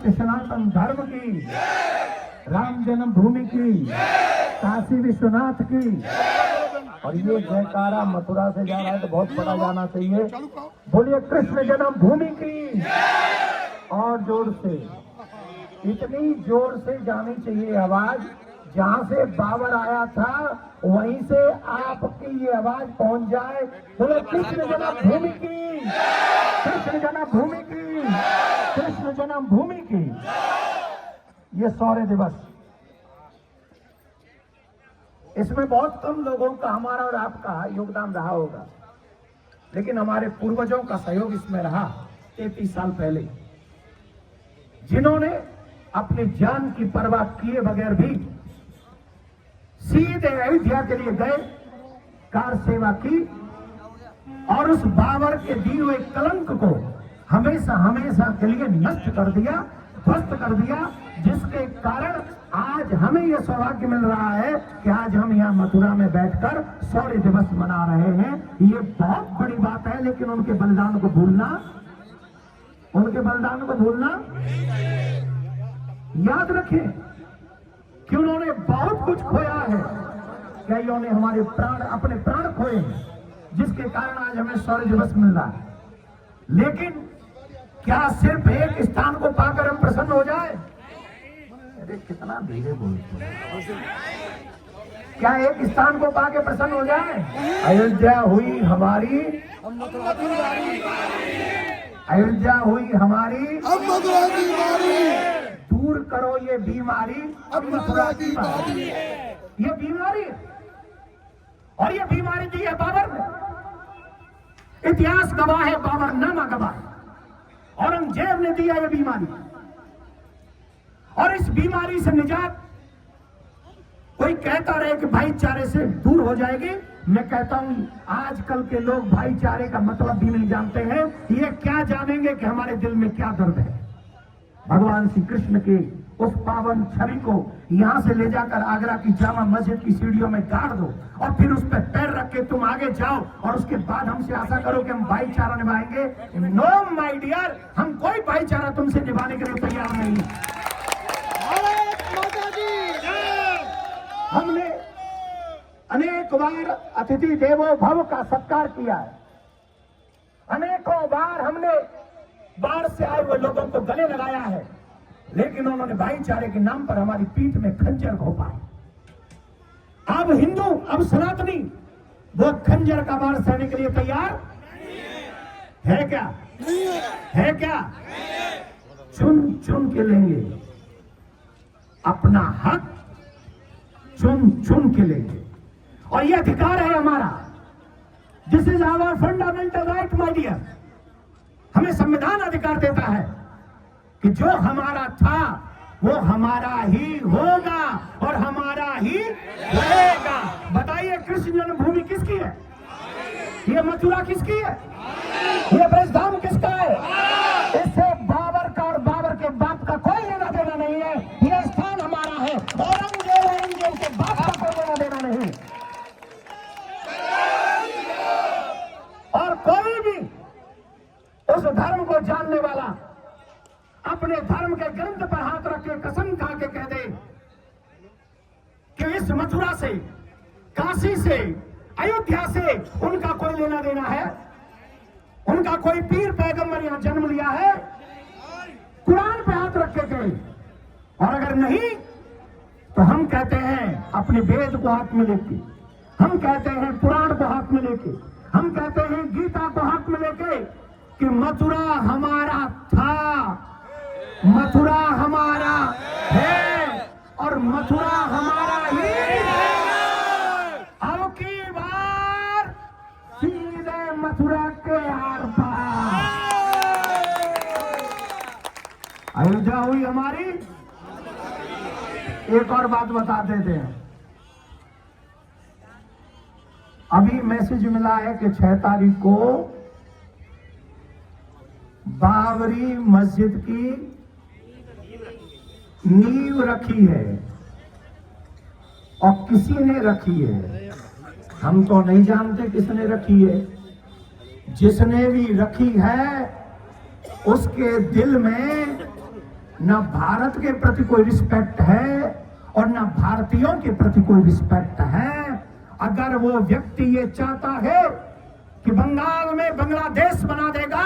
सत्य सनातन धर्म की, राम जन्मभूमि की, काशी विश्वनाथ की। और ये जयकारा मथुरा से जा रहा है तो बहुत बड़ा जाना चाहिए। बोलिए कृष्ण जन्मभूमि की। और जोर से, इतनी जोर से जानी चाहिए आवाज, जहां से बाबर आया था वहीं से आपकी ये आवाज पहुंच जाए। बोले कृष्ण जन्मभूमि की, कृष्ण जन्मभूमि की, कृष्ण जन्मभूमि की। ये शौर्य दिवस, इसमें बहुत कम लोगों का हमारा और आपका योगदान रहा होगा, लेकिन हमारे पूर्वजों का सहयोग इसमें रहा। 33 साल पहले जिन्होंने अपनी जान की परवाह किए बगैर भी सीधे अयोध्या के लिए गए, कार सेवा की और उस बाबर के दिए हुए कलंक को हमेशा हमेशा के लिए नष्ट कर दिया, ध्वस्त कर दिया, जिसके कारण आज हमें यह सौभाग्य मिल रहा है कि आज हम यहाँ मथुरा में बैठकर शौर्य दिवस मना रहे हैं। ये बहुत बड़ी बात है, लेकिन उनके बलिदान को भूलना, उनके बलिदान को भूलना, याद रखें कि उन्होंने बहुत कुछ खोया है। कईयों ने हमारे प्राण, अपने प्राण खोए हैं, जिसके कारण आज हमें शौर्य दिवस मिल रहा है। लेकिन क्या सिर्फ एक स्थान को पाकर हम प्रसन्न हो जाए? अरे कितना धीरे बोलते हैं। क्या एक स्थान को पाके प्रसन्न हो जाए? अयोध्या हुई हमारी, अयोध्या हुई हमारी, दूर करो ये बीमारी, अब मथुरा की बारी। ये बीमारी, और ये बीमारी दी है बाबर ने। इतिहास गवाह है, बाबर नामा गवाह। औरंगजेब ने दिया ये बीमारी, और इस बीमारी से निजात कोई कहता रहे कि भाईचारे से दूर हो जाएगी। मैं कहता हूं आजकल के लोग भाईचारे का मतलब भी नहीं जानते हैं। ये क्या जानेंगे कि हमारे दिल में क्या दर्द है। भगवान श्री कृष्ण के उस पावन छवि को यहां से ले जाकर आगरा की जामा मस्जिद की सीढ़ियों में गाड़ दो, और फिर उस पर पैर रख के तुम आगे जाओ, और उसके बाद हमसे आशा करो कि हम भाईचारा निभाएंगे। नो माय डियर, हम कोई भाईचारा तुमसे निभाने के लिए तैयार नहीं। हमने अनेक बार अतिथि देवो भव का सत्कार किया है। अनेकों बार हमने बाढ़ से आए हुए लोगों को गले लगाया है, लेकिन उन्होंने भाईचारे के नाम पर हमारी पीठ में खंजर घोंपा। अब हिंदू, अब सनातनी वो खंजर का वार सहने के लिए तैयार है क्या? है क्या? चुन चुन के लेंगे अपना हक, चुन चुन के लेंगे, और यह अधिकार है हमारा। This is our fundamental right my dear. हमें संविधान अधिकार देता है कि जो हमारा था वो हमारा ही होगा और हमारा ही रहेगा। बताइए कृष्ण जन्मभूमि किसकी है? ये मथुरा किसकी है? ये ब्रजधाम किसका है? इससे बाबर का और बाबर के बाप का कोई लेना देना नहीं है। ये स्थान हमारा है। औरंगजेब के बाप का कोई लेना देना नहीं। और कोई भी उस धर्म को जानने वाला अपने धर्म के ग्रंथ पर हाथ रख के कसम खा के कह दे कि इस मथुरा से, काशी से, अयोध्या से उनका कोई लेना देना है, उनका कोई पीर पैगंबर यहां जन्म लिया है, कुरान पे हाथ रख के कहे। और अगर नहीं तो हम कहते हैं अपने वेद को हाथ में लेके, हम कहते हैं पुराण को हाथ में लेके, हम कहते हैं गीता को हाथ में लेके कि मथुरा हमारा था, मथुरा हमारा है और मथुरा हमारा ही है। अब की बार सीधे मथुरा के आर पार अयोध्या हुई हमारी। एक और बात बता देते हैं, अभी मैसेज मिला है कि 6 तारीख को बाबरी मस्जिद की नींव रखी है, और किसी ने रखी है। हम तो नहीं जानते किसने रखी है। जिसने भी रखी है उसके दिल में ना भारत के प्रति कोई रिस्पेक्ट है और ना भारतीयों के प्रति कोई रिस्पेक्ट है। अगर वो व्यक्ति ये चाहता है कि बंगाल में बांग्लादेश बना देगा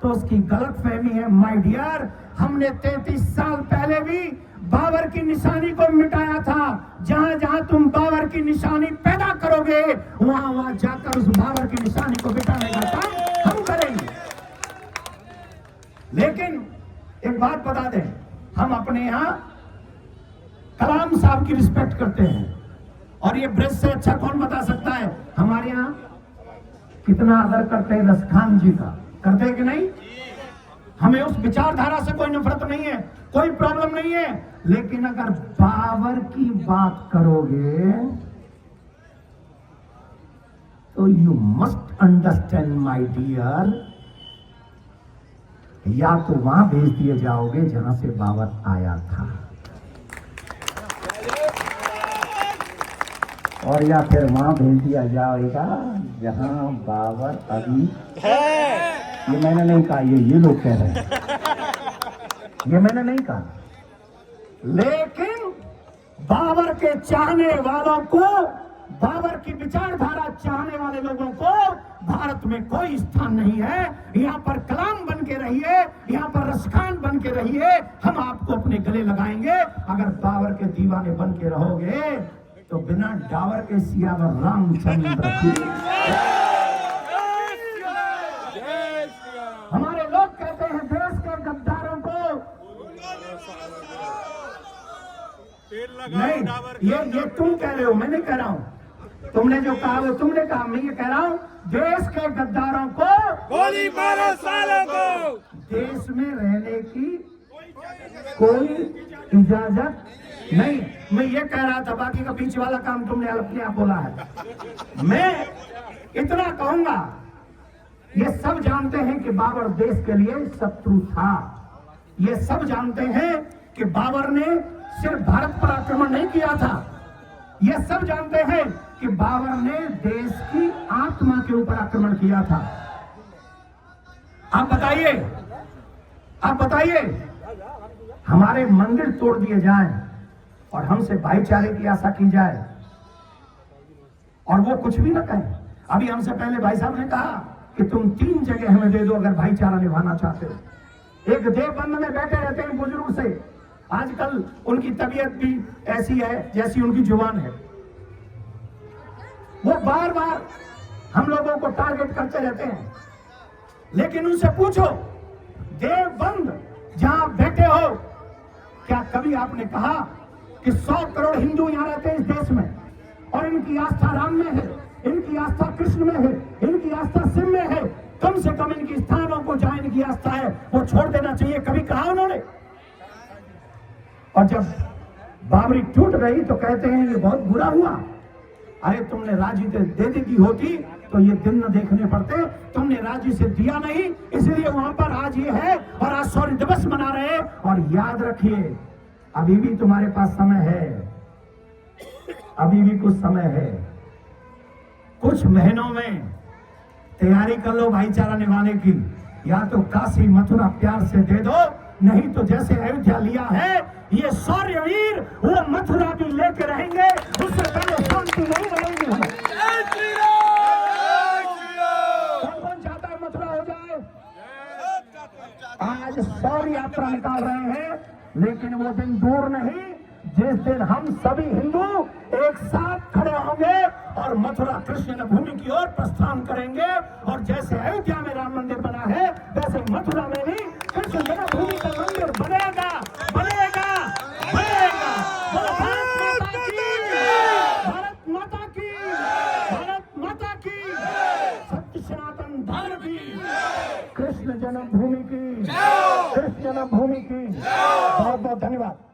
तो उसकी गलतफहमी है माय डियर। हमने 33 साल पहले भी बाबर की निशानी को मिटाया था। जहां जहां तुम बाबर की निशानी पैदा करोगे वहां वहां जाकर उस बाबर की निशानी को मिटाने का काम हम करेंगे। लेकिन एक बात बता दें, हम अपने यहां कलाम साहब की रिस्पेक्ट करते हैं और ये ब्रज से अच्छा कौन बता सकता है हमारे यहां कितना आदर करते हैं रसखान जी का। करते हैं कि नहीं? हमें उस विचारधारा से कोई नफरत नहीं है, कोई प्रॉब्लम नहीं है। लेकिन अगर बाबर की बात करोगे तो you must understand my dear, या तो वहां भेज दिए जाओगे जहां से बाबर आया था और या फिर वहां भेज दिया जाएगा जहां बाबर अभी है। ये मैंने नहीं कहा, ये लोग कह रहे हैं, ये मैंने नहीं कहा। लेकिन बाबर के चाहने वालों को, बाबर की विचारधारा चाहने वाले लोगों को भारत में कोई स्थान नहीं है। यहाँ पर कलाम बन के रहिए, यहाँ पर रसखान बन के रहिए, हम आपको अपने गले लगाएंगे। अगर बाबर के दीवाने बन के रहोगे तो बिना डावर के सियावर रामचंद्र की। हमारे लोग कहते हैं देश के गद्दारों को नहीं, ये तुम कह रहे हो, मैं नहीं कह रहा हूं। तुमने जो कहा वो तुमने कहा, मैं ये कह रहा हूं देश के गद्दारों को गोली मारो सालों को। देश में रहने की कोई इजाजत नहीं। मैं ये कह रहा था, बाकी का बीच वाला काम तुमने अपने आप बोला है। मैं इतना कहूंगा, ये सब जानते हैं कि बाबर देश के लिए शत्रु था। ये सब जानते हैं कि बाबर ने सिर्फ भारत पर आक्रमण नहीं किया था। ये सब जानते हैं कि बाबर ने देश की आत्मा के ऊपर आक्रमण किया था। आप बताइए, आप बताइए, हमारे मंदिर तोड़ दिए जाएं और हमसे भाईचारे की आशा की जाए और वो कुछ भी ना कहें। अभी हमसे पहले भाई साहब ने कहा कि तुम 3 जगह हमें दे दो अगर भाईचारा निभाना चाहते हो। एक देवबंद में बैठे रहते हैं बुजुर्ग से, आजकल उनकी तबीयत भी ऐसी है जैसी उनकी जुबान है। वो बार बार हम लोगों को टारगेट करते रहते हैं। लेकिन उनसे पूछो, देवबंद जहां बैठे हो, क्या कभी आपने कहा कि 100 करोड़ हिंदू यहां रहते हैं इस देश में और इनकी आस्था राम में है, इनकी आस्था कृष्ण में है, इनकी आस्था शिव में है, कम से कम इनकी स्थानों को जहां इनकी आस्था है वो छोड़ देना चाहिए, कभी कहा उन्होंने? और जब बाबरी टूट गई तो कहते हैं ये बहुत बुरा हुआ। अरे तुमने राजी दे दी होती तो ये दिन न देखने पड़ते। तुमने राजी से दिया नहीं, इसलिए वहां पर आज ये है और आज शौर्य दिवस मना रहे। और याद रखिए, अभी भी तुम्हारे पास समय है, अभी भी कुछ समय है। कुछ महीनों में तैयारी कर लो भाईचारा निभाने की। या तो काशी मथुरा प्यार से दे दो, नहीं तो जैसे अयोध्या लिया है ये शौर्यवीर, वो मथुरा भी लेके रहेंगे। उससे पहले शांति नहीं रहेगी। कौन कौन चाहता है मथुरा हो जाए? आज शौर्य यात्रा निकाल रहे हैं, लेकिन वो दिन दूर नहीं जिस दिन हम सभी हिंदू एक साथ खड़े होंगे और मथुरा कृष्ण भूमि की ओर प्रस्थान करेंगे। और जैसे अयोध्या में राम मंदिर बना है, वैसे मथुरा में भी कृष्ण जन्मभूमि का मंदिर बनेगा, बनेगा, बनेगा। भारत माता की, भारत माता की, सत्य सनातन धर्म की, कृष्ण जन्मभूमि की, कृष्ण जन्मभूमि की। बहुत बहुत धन्यवाद।